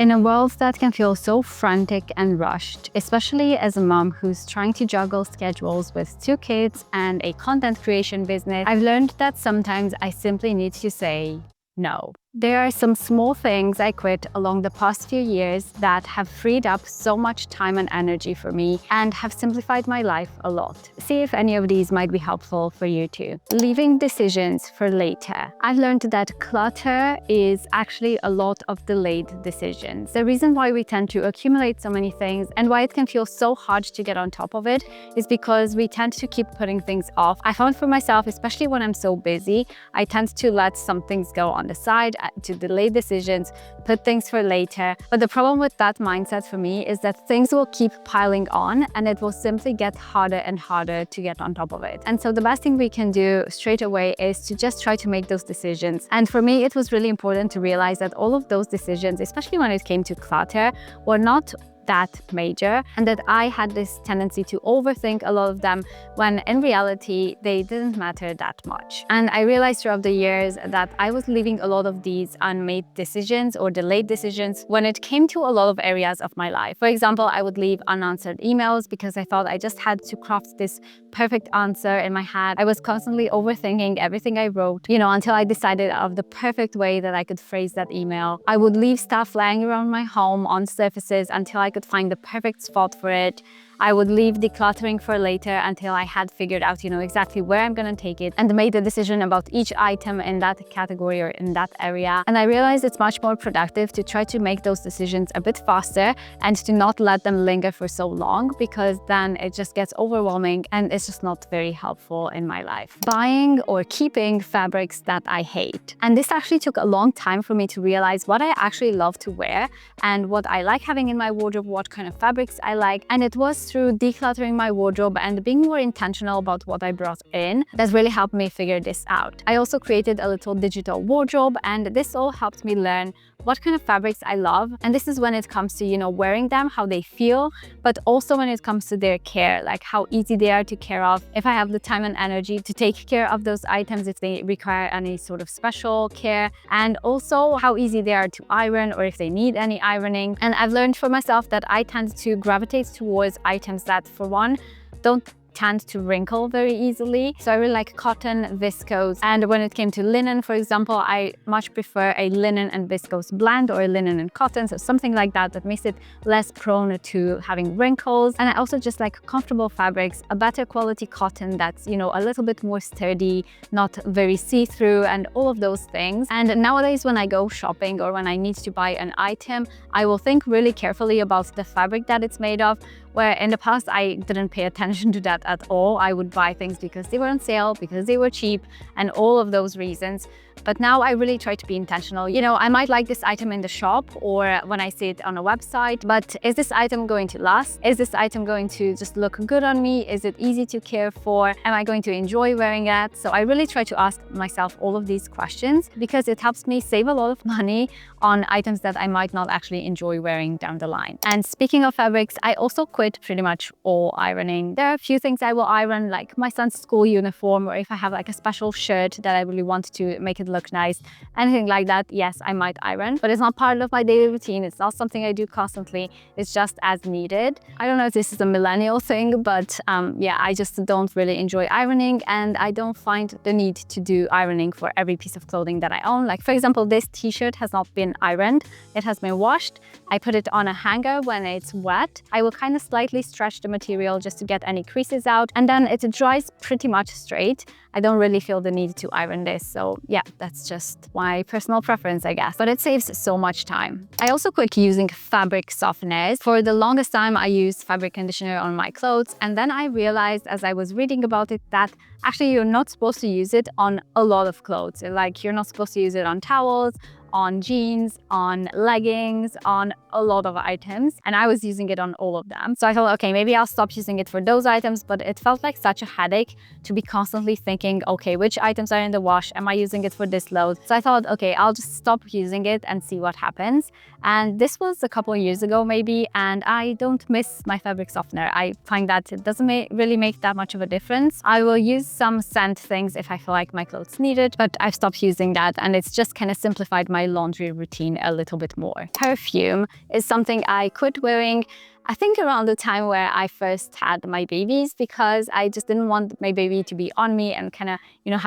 In a world that can feel so frantic and rushed, especially as a mom who's trying to juggle schedules with 2 kids and a content creation business, I've learned that sometimes I simply need to say no. There are some small things I quit along the past few years that have freed up so much time and energy for me and have simplified my life a lot. See if any of these might be helpful for you too. Leaving decisions for later. I've learned that clutter is actually a lot of delayed decisions. The reason why we tend to accumulate so many things and why it can feel so hard to get on top of it is because we tend to keep putting things off. I found for myself, especially when I'm so busy, I tend to let some things go on the side, to delay decisions, put things for later. But the problem with that mindset for me is that things will keep piling on and it will simply get harder and harder to get on top of it. And so the best thing we can do straight away is to just try to make those decisions. And for me, it was really important to realize that all of those decisions, especially when it came to clutter, were not that major, and that I had this tendency to overthink a lot of them when in reality they didn't matter that much. And I realized throughout the years that I was leaving a lot of these unmade decisions or delayed decisions when it came to a lot of areas of my life. For example, I would leave unanswered emails because I thought I just had to craft this perfect answer in my head. I was constantly overthinking everything I wrote, until I decided of the perfect way that I could phrase that email. I would leave stuff lying around my home on surfaces until I could find the perfect spot for it. I would leave decluttering for later until I had figured out, exactly where I'm gonna take it and made a decision about each item in that category or in that area. And I realized it's much more productive to try to make those decisions a bit faster and to not let them linger for so long, because then it just gets overwhelming and it's just not very helpful in my life. Buying or keeping fabrics that I hate. And this actually took a long time for me to realize what I actually love to wear and what I like having in my wardrobe, what kind of fabrics I like. And it was through decluttering my wardrobe and being more intentional about what I brought in that really helped me figure this out. I also created a little digital wardrobe, and this all helped me learn what kind of fabrics I love. And this is when it comes to, wearing them, how they feel, but also when it comes to their care, like how easy they are to care of, if I have the time and energy to take care of those items, if they require any sort of special care, and also how easy they are to iron or if they need any ironing. And I've learned for myself that I tend to gravitate towards items that, for one, don't tend to wrinkle very easily. So I really like cotton, viscose, and when it came to linen, for example, I much prefer a linen and viscose blend or a linen and cotton, so something like that makes it less prone to having wrinkles. And I also just like comfortable fabrics, a better quality cotton that's, a little bit more sturdy, not very see-through, and all of those things. And nowadays when I go shopping or when I need to buy an item, I will think really carefully about the fabric that it's made of, where in the past I didn't pay attention to that at all. I would buy things because they were on sale, because they were cheap, and all of those reasons. But now I really try to be intentional. I might like this item in the shop or when I see it on a website, but is this item going to last? Is this item going to just look good on me? Is it easy to care for? Am I going to enjoy wearing it? So I really try to ask myself all of these questions because it helps me save a lot of money on items that I might not actually enjoy wearing down the line. And speaking of fabrics, I also quit pretty much all ironing. There are a few things I will iron, like my son's school uniform, or if I have like a special shirt that I really want to make it look nice, anything like that, yes, I might iron, but it's not part of my daily routine. It's not something I do constantly. It's just as needed. I don't know if this is a millennial thing, but I just don't really enjoy ironing, and I don't find the need to do ironing for every piece of clothing that I own. Like for example, this t-shirt has not been ironed. It has been washed. I put it on a hanger when it's wet. I will kind of slightly stretch the material just to get any creases out, and then it dries pretty much straight. I don't really feel the need to iron this, so yeah, that's just my personal preference, I guess. But it saves so much time. I also quit using fabric softeners. For the longest time, I used fabric conditioner on my clothes, and then I realized as I was reading about it that actually you're not supposed to use it on a lot of clothes. Like you're not supposed to use it on towels, on jeans, on leggings, on a lot of items, and I was using it on all of them. So I thought, okay, maybe I'll stop using it for those items, but it felt like such a headache to be constantly thinking, okay, which items are in the wash? Am I using it for this load? So I thought, okay, I'll just stop using it and see what happens. And this was a couple of years ago maybe, and I don't miss my fabric softener. I find that it doesn't really make that much of a difference. I will use some scent things if I feel like my clothes need it, but I've stopped using that, and it's just kind of simplified my my laundry routine a little bit more. Perfume is something I quit wearing, I think, around the time where I first had my babies, because I just didn't want my baby to be on me and kind of,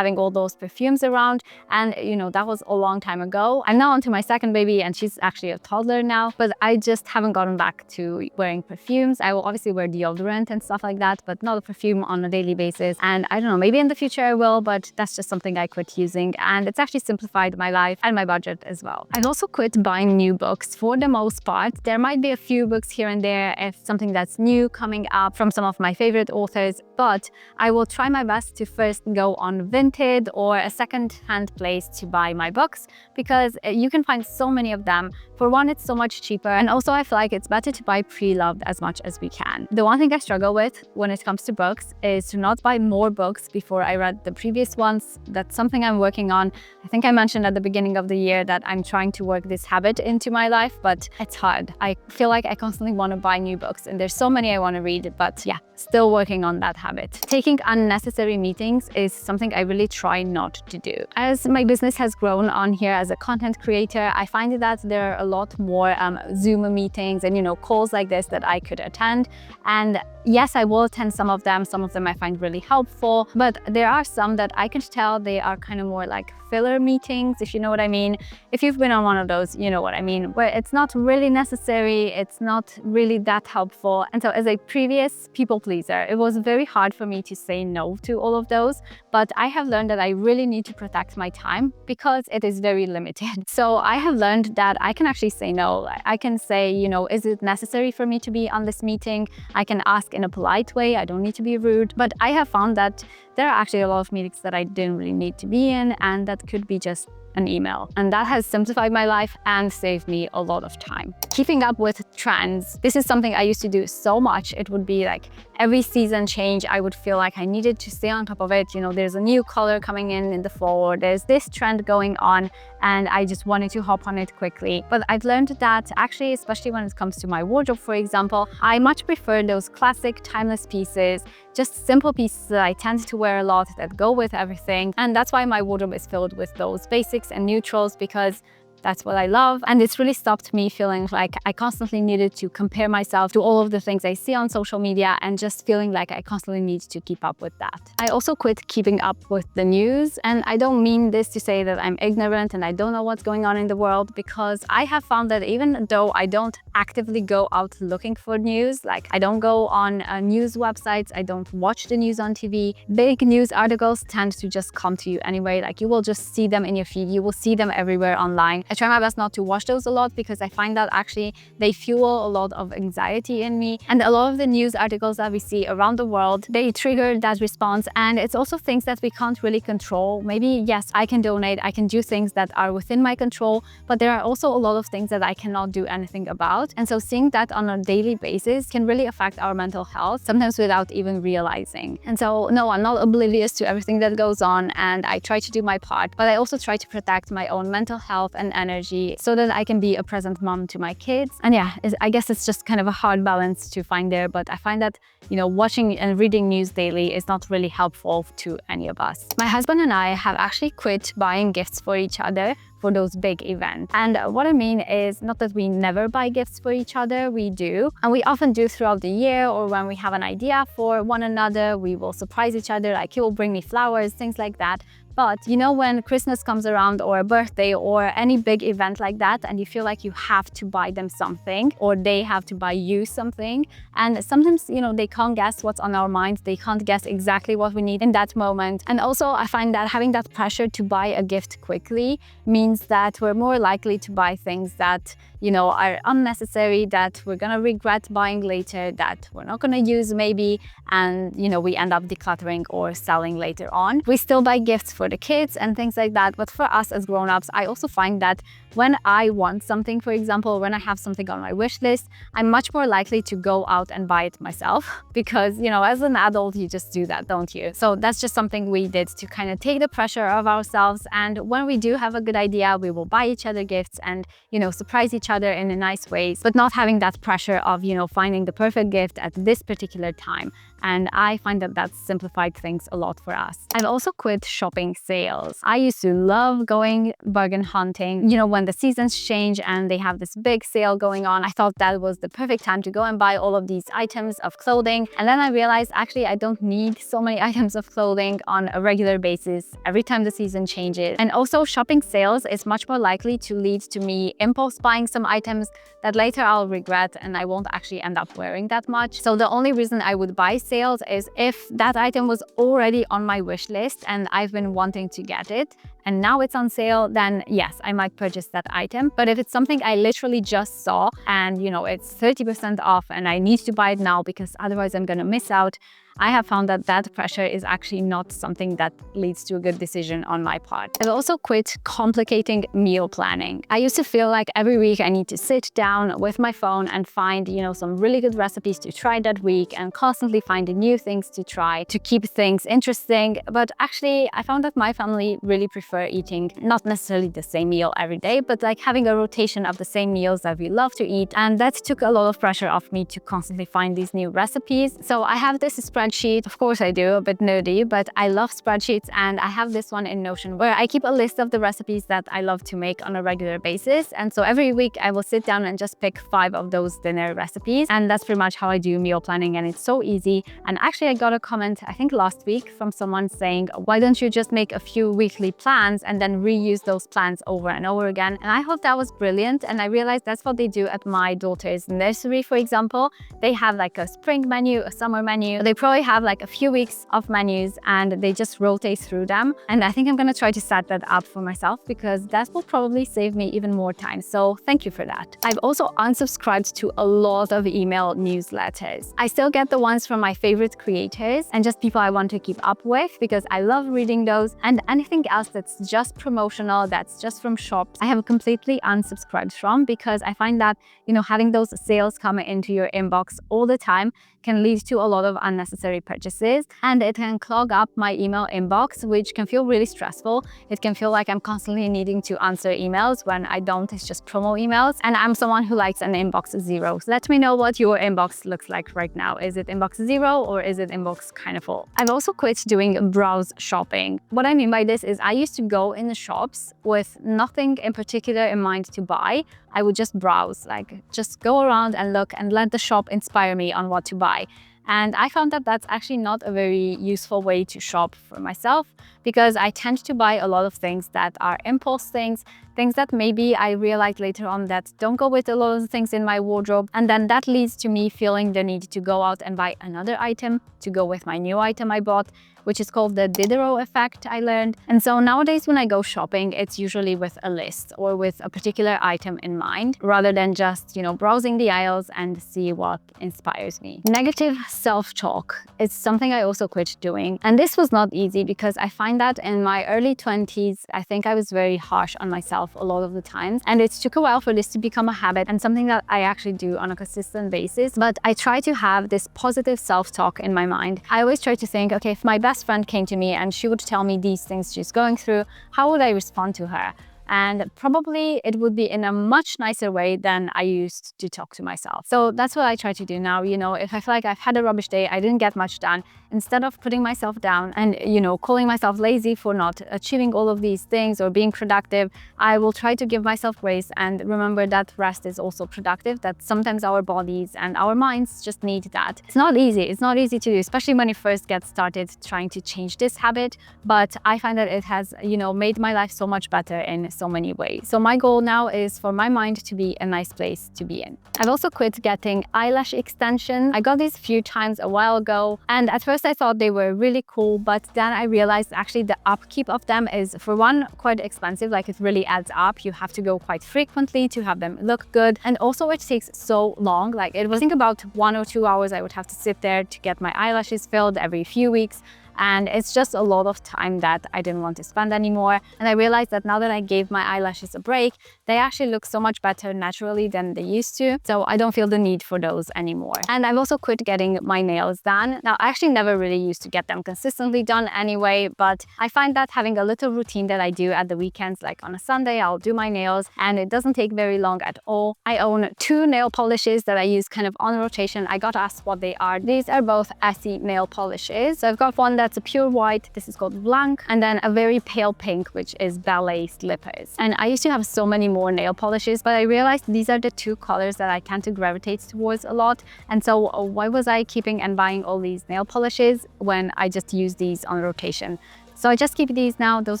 having all those perfumes around. And, that was a long time ago. I'm now onto my second baby and she's actually a toddler now, but I just haven't gotten back to wearing perfumes. I will obviously wear deodorant and stuff like that, but not a perfume on a daily basis. And I don't know, maybe in the future I will, but that's just something I quit using. And it's actually simplified my life and my budget as well. I've also quit buying new books for the most part. There might be a few books here and there if something that's new coming up from some of my favorite authors, but I will try my best to first go on Vinted or a second-hand place to buy my books, because you can find so many of them. For one, it's so much cheaper, and also I feel like it's better to buy pre-loved as much as we can. The one thing I struggle with when it comes to books is to not buy more books before I read the previous ones. That's something I'm working on. I think I mentioned at the beginning of the year that I'm trying to work this habit into my life, but it's hard. I feel like I constantly want to buy new books, and there's so many I want to read, but yeah, still working on that habit. Taking unnecessary meetings is something I really try not to do. As my business has grown on here as a content creator, I find that there are a lot more Zoom meetings and calls like this that I could attend. And yes, I will attend some of them. Some of them I find really helpful, but there are some that I can tell they are kind of more like filler meetings, if you know what I mean. If you've been on one of those, you know what I mean, where it's not really necessary, it's not really that helpful. And so as a previous people pleaser, it was very hard for me to say no to all of those, but I have learned that I really need to protect my time because it is very limited. So I have learned that I can actually say no. I can say, is it necessary for me to be on this meeting? I can ask in a polite way. I don't need to be rude, but I have found that there are actually a lot of meetings that I didn't really need to be in, and that could be just an email. And that has simplified my life and saved me a lot of time. Keeping up with trends. This is something I used to do so much. It would be like every season change, I would feel like I needed to stay on top of it. There's a new color coming in the fall, or there's this trend going on, and I just wanted to hop on it quickly. But I've learned that actually, especially when it comes to my wardrobe, for example, I much prefer those classic timeless pieces, just simple pieces that I tend to wear a lot that go with everything. And that's why my wardrobe is filled with those basics and neutrals, because that's what I love. And it's really stopped me feeling like I constantly needed to compare myself to all of the things I see on social media, and just feeling like I constantly need to keep up with that. I also quit keeping up with the news. And I don't mean this to say that I'm ignorant and I don't know what's going on in the world, because I have found that even though I don't actively go out looking for news, like I don't go on news websites, I don't watch the news on TV, big news articles tend to just come to you anyway. Like you will just see them in your feed, you will see them everywhere online. I try my best not to watch those a lot, because I find that actually they fuel a lot of anxiety in me. And a lot of the news articles that we see around the world, they trigger that response. And it's also things that we can't really control. Maybe, yes, I can donate, I can do things that are within my control, but there are also a lot of things that I cannot do anything about. And so seeing that on a daily basis can really affect our mental health, sometimes without even realizing. And so, no, I'm not oblivious to everything that goes on, and I try to do my part, but I also try to protect my own mental health and energy so that I can be a present mom to my kids. And yeah, I guess it's just kind of a hard balance to find there, but I find that, watching and reading news daily is not really helpful to any of us. My husband and I have actually quit buying gifts for each other for those big events. And what I mean is not that we never buy gifts for each other, we do. And we often do throughout the year, or when we have an idea for one another, we will surprise each other, like he will bring me flowers, things like that. But when Christmas comes around, or a birthday, or any big event like that, and you feel like you have to buy them something, or they have to buy you something, and sometimes, they can't guess what's on our minds, they can't guess exactly what we need in that moment. And also I find that having that pressure to buy a gift quickly means that we're more likely to buy things that, are unnecessary, that we're gonna regret buying later, that we're not gonna use maybe, and, we end up decluttering or selling later on. We still buy gifts for the kids and things like that, but for us as grown-ups, I also find that when I want something, for example, when I have something on my wish list, I'm much more likely to go out and buy it myself, because, as an adult, you just do that, don't you? So that's just something we did to kind of take the pressure off ourselves. And when we do have a good idea, we will buy each other gifts and, surprise each other in a nice ways, but not having that pressure of, finding the perfect gift at this particular time. And I find that that's simplified things a lot for us. I've also quit shopping shopping sales. I used to love going bargain hunting. You know, when the seasons change and they have this big sale going on, I thought that was the perfect time to go and buy all of these items of clothing. And then I realized actually I don't need so many items of clothing on a regular basis every time the season changes. And also shopping sales is much more likely to lead to me impulse buying some items that later I'll regret and I won't actually end up wearing that much. So the only reason I would buy sales is if that item was already on my wish list and I've been wanting to get it and now it's on sale, then yes, I might purchase that item. But if it's something I literally just saw and you know it's 30% off and I need to buy it now because otherwise I'm gonna miss out, I have found that that pressure is actually not something that leads to a good decision on my part. I've also quit complicating meal planning. I used to feel like every week I need to sit down with my phone and find, you know, some really good recipes to try that week and constantly find new things to try to keep things interesting. But actually, I found that my family really prefer eating not necessarily the same meal every day, but like having a rotation of the same meals that we love to eat. And that took a lot of pressure off me to constantly find these new recipes. So I have this spreadsheet. Of course I do, a bit nerdy, but I love spreadsheets, and I have this one in Notion where I keep a list of the recipes that I love to make on a regular basis. And so every week I will sit down and just pick 5 of those dinner recipes. And that's pretty much how I do meal planning, and it's so easy. And actually I got a comment, I think last week, from someone saying, why don't you just make a few weekly plans and then reuse those plans over and over again? And I thought that was brilliant. And I realized that's what they do at my daughter's nursery, for example. They have like a spring menu, a summer menu. They probably have like a few weeks of menus and they just rotate through them. And I think I'm gonna try to set that up for myself because that will probably save me even more time. So thank you for that. I've also unsubscribed to a lot of email newsletters. I still get the ones from my favorite creators and just people I want to keep up with because I love reading those, and anything else that's just promotional, that's just from shops, I have completely unsubscribed from because I find that, you know, having those sales come into your inbox all the time can lead to a lot of unnecessary purchases, and it can clog up my email inbox, which can feel really stressful. It can feel like I'm constantly needing to answer emails when I don't, it's just promo emails. And I'm someone who likes an inbox 0. So let me know what your inbox looks like right now. Is it inbox 0 or is it inbox kind of full? I've also quit doing browse shopping. What I mean by this is I used to go in the shops with nothing in particular in mind to buy. I would just browse, like just go around and look and let the shop inspire me on what to buy. And I found that that's actually not a very useful way to shop for myself because I tend to buy a lot of things that are impulse things, things that maybe I realized later on that don't go with a lot of the things in my wardrobe. And then that leads to me feeling the need to go out and buy another item to go with my new item I bought, which is called the Diderot effect, I learned. And so nowadays when I go shopping, it's usually with a list or with a particular item in mind, rather than just, you know, browsing the aisles and see what inspires me. Negative self-talk is something I also quit doing. And this was not easy because I find that in my early 20s, I think I was very harsh on myself a lot of the times. And it took a while for this to become a habit and something that I actually do on a consistent basis. But I try to have this positive self-talk in my mind. I always try to think, okay, if my best friend came to me and she would tell me these things she's going through, how would I respond to her? And probably it would be in a much nicer way than I used to talk to myself. So that's what I try to do now. You know, if I feel like I've had a rubbish day, I didn't get much done, instead of putting myself down and, you know, calling myself lazy for not achieving all of these things or being productive, I will try to give myself grace and remember that rest is also productive, that sometimes our bodies and our minds just need that. It's not easy. It's not easy to do, especially when you first get started trying to change this habit. But I find that it has, you know, made my life so much better in so many ways. So my goal now is for my mind to be a nice place to be in. I've also quit getting eyelash extension. I got these a few times a while ago, and at first I thought they were really cool, but then I realized actually the upkeep of them is, for one, quite expensive. Like, it really adds up. You have to go quite frequently to have them look good, and also it takes so long. Like, it was, I think, about 1 or 2 hours I would have to sit there to get my eyelashes filled every few weeks. And it's just a lot of time that I didn't want to spend anymore. And I realized that now that I gave my eyelashes a break, they actually look so much better naturally than they used to. So I don't feel the need for those anymore. And I've also quit getting my nails done. Now, I actually never really used to get them consistently done anyway, but I find that having a little routine that I do at the weekends, like on a Sunday, I'll do my nails, and it doesn't take very long at all. I own 2 nail polishes that I use kind of on rotation. I got asked what they are. These are both Essie nail polishes. So I've got one that's That's a pure white. This is called Blanc. And then a very pale pink, which is ballet slippers. And I used to have so many more nail polishes, but I realized these are the two colors that I tend to gravitate towards a lot. And so why was I keeping and buying all these nail polishes when I just use these on rotation? So I just keep these now. Those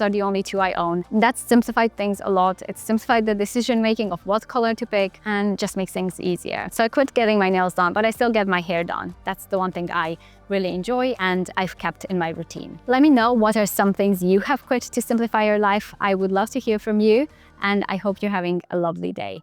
are the only two I own. That's simplified things a lot. It's simplified the decision making of what color to pick and just makes things easier. So I quit getting my nails done, but I still get my hair done. That's the one thing I really enjoy and I've kept in my routine. Let me know what are some things you have quit to simplify your life. I would love to hear from you, and I hope you're having a lovely day.